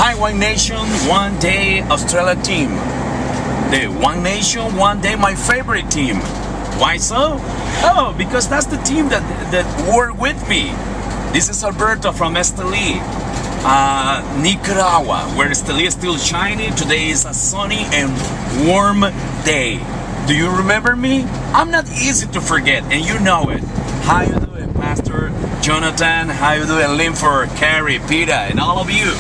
Hi, One Nation, One Day Australia team. The One Nation, One Day my favorite team. Why so? Oh, because that's the team that worked with me. This is Alberto from Esteli, Nicaragua, where Esteli is still shining. Today is a sunny and warm day. Do you remember me? I'm not easy to forget, and you know it. How you doing, Pastor Jonathan? How you doing, Linford, Carrie, Peter, and all of you?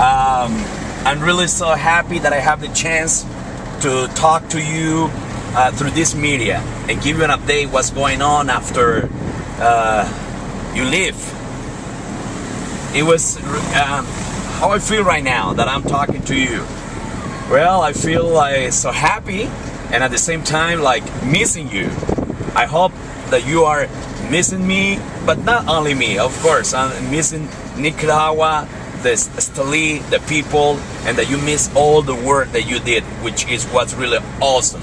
I'm really so happy that I have the chance to talk to you through this media and give you an update what's going on after you leave. It was how I feel right now that I'm talking to you. Well, I feel like so happy and at the same time like missing you. I hope that you are missing me, but not only me, of course. I'm missing Nicaragua, the Esteli, the people, and that you miss all the work that you did, which is what's really awesome.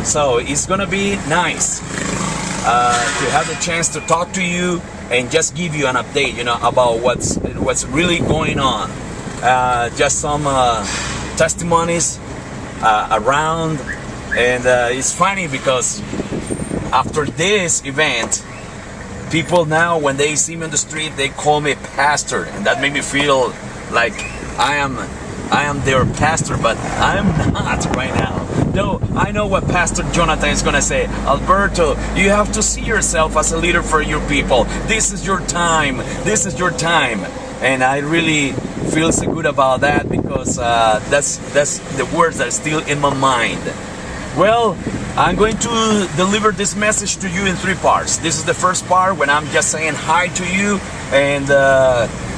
So it's gonna be nice to have the chance to talk to you and just give you an update, you know, about what's really going on. Just some testimonies around, and it's funny because after this event, people now, when they see me on the street, they call me pastor, and that made me feel like I am their pastor, but I'm not right now. Though I know what Pastor Jonathan is gonna say. Alberto, you have to see yourself as a leader for your people. This is your time. This is your time, and I really feel so good about that because that's the words that are still in my mind. Well, I'm going to deliver this message to you in 3 parts. This is the first part when I'm just saying hi to you, and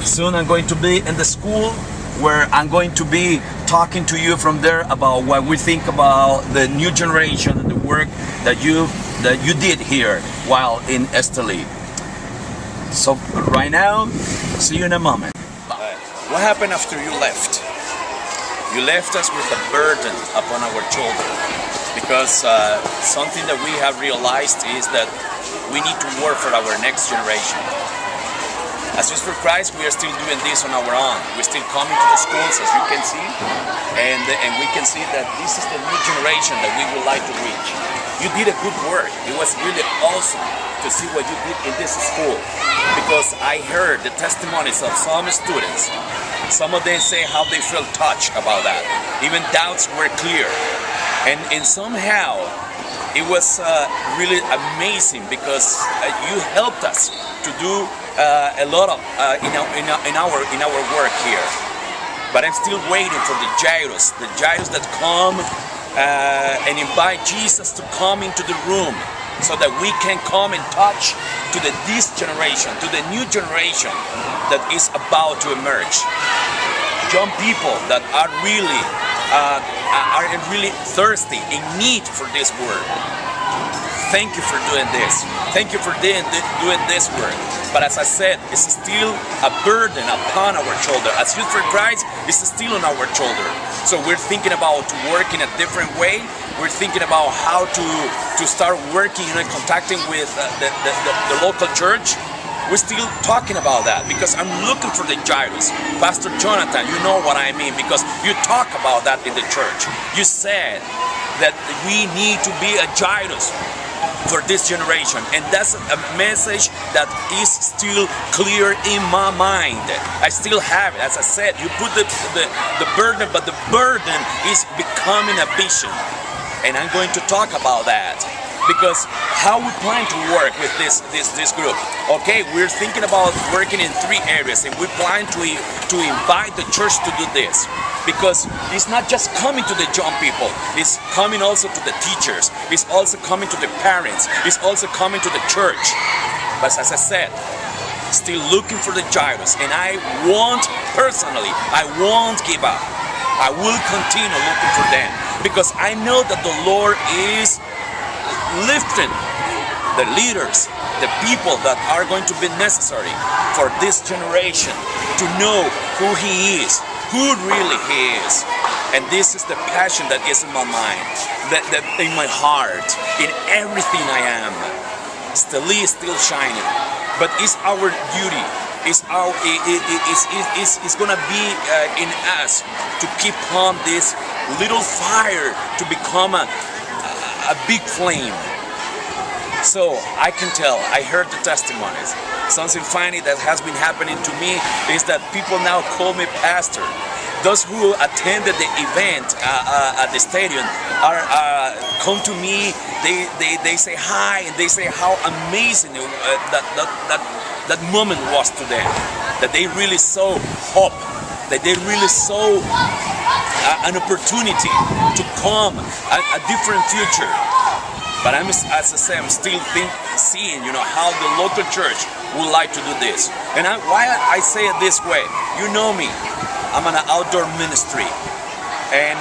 soon I'm going to be in the school where I'm going to be talking to you from there about what we think about the new generation and the work that you did here while in Esteli. So right now, see you in a moment. What happened after you left? You left us with a burden upon our children. Because something that we have realized is that we need to work for our next generation. As Youth for Christ, we are still doing this on our own. We're still coming to the schools, as you can see, and we can see that this is the new generation that we would like to reach. You did a good work. It was really awesome to see what you did in this school, because I heard the testimonies of some students. Some of them say how they felt touched about that. Even doubts were clear. And somehow it was really amazing because you helped us to do a lot of in our work here. But I'm still waiting for the gyros that come and invite Jesus to come into the room so that we can come and touch to this generation, to the new generation that is about to emerge. Young people that are really thirsty, in need for this word. Thank you for doing this. Thank you for doing this work. But as I said, it's still a burden upon our shoulder. As Youth for Christ, it's still on our shoulder. So we're thinking about working a different way. We're thinking about how to start working, contacting with the local church. We're still talking about that because I'm looking for the gyros. Pastor Jonathan, you know what I mean, because you talk about that in the church. You said that we need to be a gyros for this generation, and that's a message that is still clear in my mind. I still have it. As I said, you put the burden, but the burden is becoming a vision, and I'm going to talk about that. Because how we plan to work with this group. Okay, we're thinking about working in 3 areas, and we plan to invite the church to do this. Because it's not just coming to the young people, it's coming also to the teachers, it's also coming to the parents, it's also coming to the church. But as I said, still looking for the gyros, and I won't give up. I will continue looking for them, because I know that the Lord is lifting the leaders, the people that are going to be necessary for this generation to know who He is, who really He is. And this is the passion that is in my mind, that in my heart, in everything I am. Esteli is still shining, but it's our duty, It's gonna be in us to keep on this little fire to become a big flame. So I can tell, I heard the testimonies. Something funny that has been happening to me is that people now call me pastor. Those who attended the event at the stadium come to me. They say hi, and they say how amazing that moment was to them. That they really saw hope. That they really saw an opportunity to come a different future. But as I say, I'm still seeing, how the local church would like to do this. And why I say it this way, you know me. I'm an outdoor ministry, and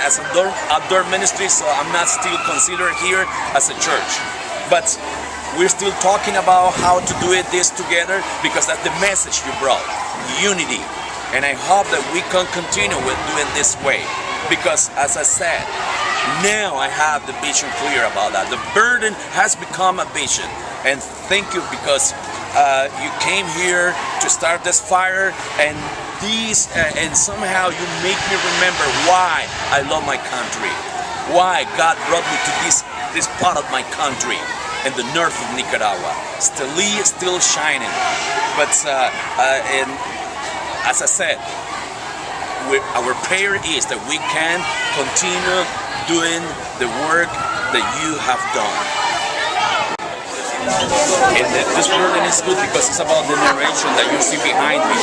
as an outdoor ministry, so I'm not still considered here as a church. But we're still talking about how to do this together, because that's the message you brought, unity. And I hope that we can continue with doing this way, because as I said, now I have the vision clear about that. The burden has become a vision, and thank you, because you came here to start this fire, and somehow you make me remember why I love my country, why God brought me to this part of my country, in the north of Nicaragua. Still shining, but and as I said, our prayer is that we can continue doing the work that you have done. And this burden is good because it's about the generation that you see behind me.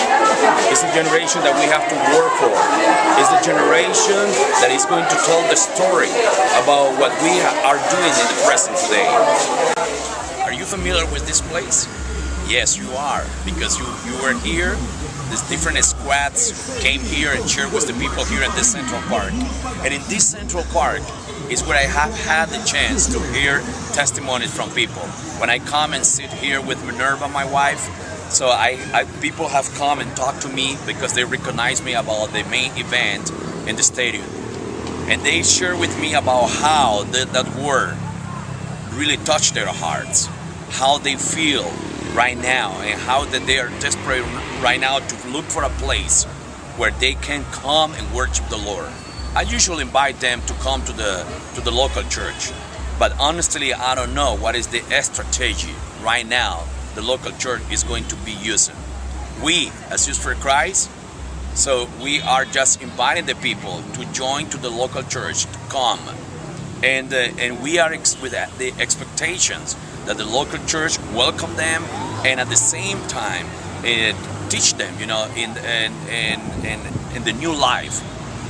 It's the generation that we have to work for. It's the generation that is going to tell the story about what we are doing in the present today. Are you familiar with this place? Yes, you are, because you were here. These different squads came here and shared with the people here in this Central Park. And in this Central Park is where I have had the chance to hear testimonies from people. When I come and sit here with Minerva, my wife, so people have come and talked to me because they recognize me about the main event in the stadium. And they share with me about how that word really touched their hearts, how they feel right now, and how that they are desperate right now to look for a place where they can come and worship the Lord. I usually invite them to come to the local church, but honestly, I don't know what is the strategy right now the local church is going to be using. We, as Youth for Christ, so we are just inviting the people to join to the local church, to come, and we are with the expectations that the local church welcome them, and at the same time teach them, in the new life,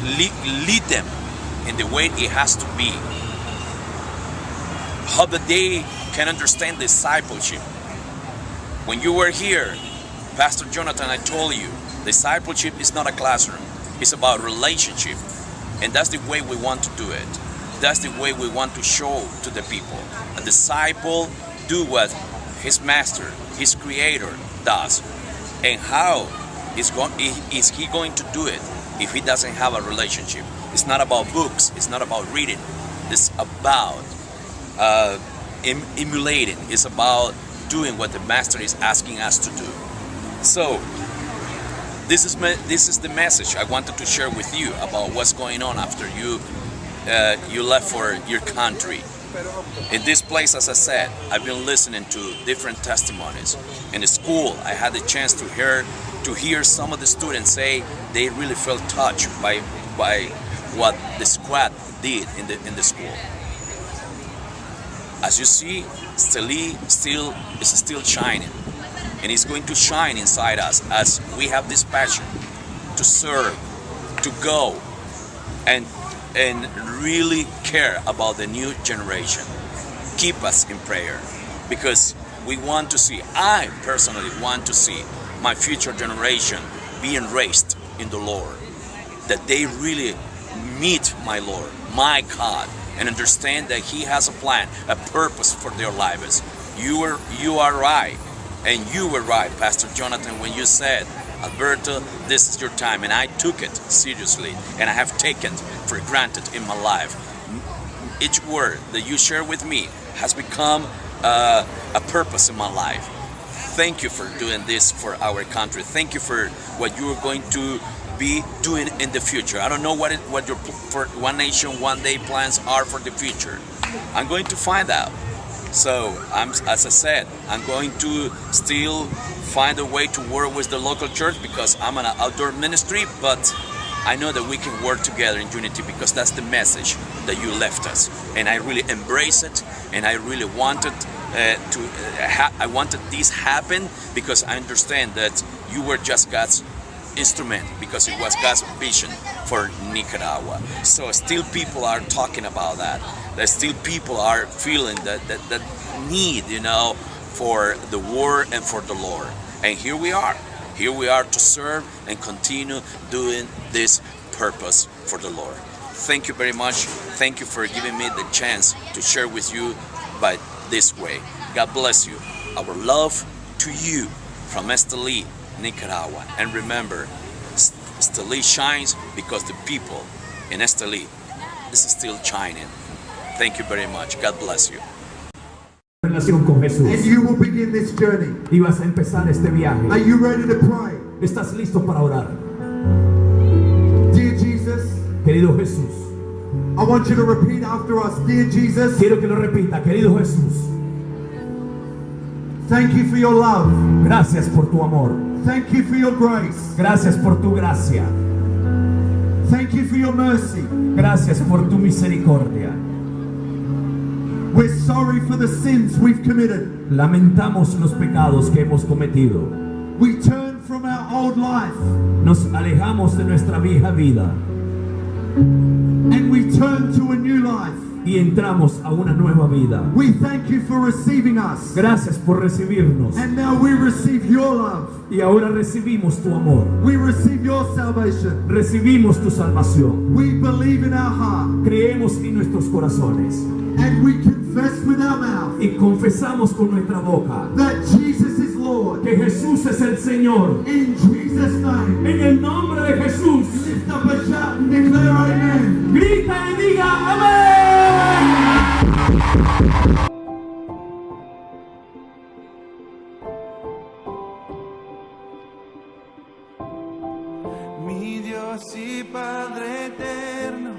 lead them in the way it has to be, how that they can understand discipleship. When you were here, Pastor Jonathan, I told you, discipleship is not a classroom, it's about relationship, and that's the way we want to do it. That's the way we want to show to the people. A disciple do what his master, his creator does. And how is he going to do it if he doesn't have a relationship? It's not about books, it's not about reading. It's about emulating. It's about doing what the master is asking us to do. So this is the message I wanted to share with you about what's going on after you left for your country. In this place, as I said, I've been listening to different testimonies. In the school, I had the chance to hear some of the students say they really felt touched by what the squad did in the school. As you see, Steli is still shining, and it's going to shine inside us as we have this passion to serve, to go, and really care about the new generation. Keep us in prayer, because we want to see, I personally want to see my future generation being raised in the Lord, that they really meet my Lord, my God, and understand that He has a plan, a purpose for their lives. You are right, and you were right, Pastor Jonathan, when you said, Alberto, this is your time, and I took it seriously, and I have taken for granted in my life. Each word that you share with me has become a purpose in my life. Thank you for doing this for our country. Thank you for what you are going to be doing in the future. I don't know what your for One Nation, One Day plans are for the future. I'm going to find out. So, as I said, I'm going to still find a way to work with the local church because I'm an outdoor ministry, but I know that we can work together in unity because that's the message that you left us. And I really embrace it, and I really wanted I wanted this happen because I understand that you were just God's instrument, because it was God's vision for Nicaragua. So still people are talking about that. That still people are feeling that need, for the word and for the Lord. And here we are. Here we are to serve and continue doing this purpose for the Lord. Thank you very much. Thank you for giving me the chance to share with you by this way. God bless you. Our love to you from Esteli, Nicaragua. And remember, Esteli shines because the people in Esteli is still shining. Thank you very much. God bless you. Relación con Jesús. And you will begin this journey. Y vas a empezar este viaje. Are you ready to pray? ¿Estás listo para orar? Dear Jesus, Querido Jesús, I want you to repeat after us. Dear Jesus, quiero que lo repita. Querido Jesús, thank you for your love. gracias por tu amor. Thank you for your grace. Gracias por tu gracia. Thank you for your mercy. Gracias por tu misericordia. We're sorry for the sins we've committed. Lamentamos los pecados que hemos cometido. We turn from our old life Nos alejamos de nuestra vieja vida and we turn to a new life. y entramos a una nueva vida. We thank you for receiving us. Gracias por recibirnos. And now we receive your love. Y ahora recibimos tu amor. We receive your salvation. Recibimos tu salvación. We believe in our heart. Creemos en nuestros corazones. And we confess with our mouth Y confesamos con nuestra boca that Jesus is Lord. que Jesús es el Señor. In Jesus' name. En el nombre de Jesús, Lift up a shout and declare amen. grita y diga amén. Mi Dios y Padre eterno,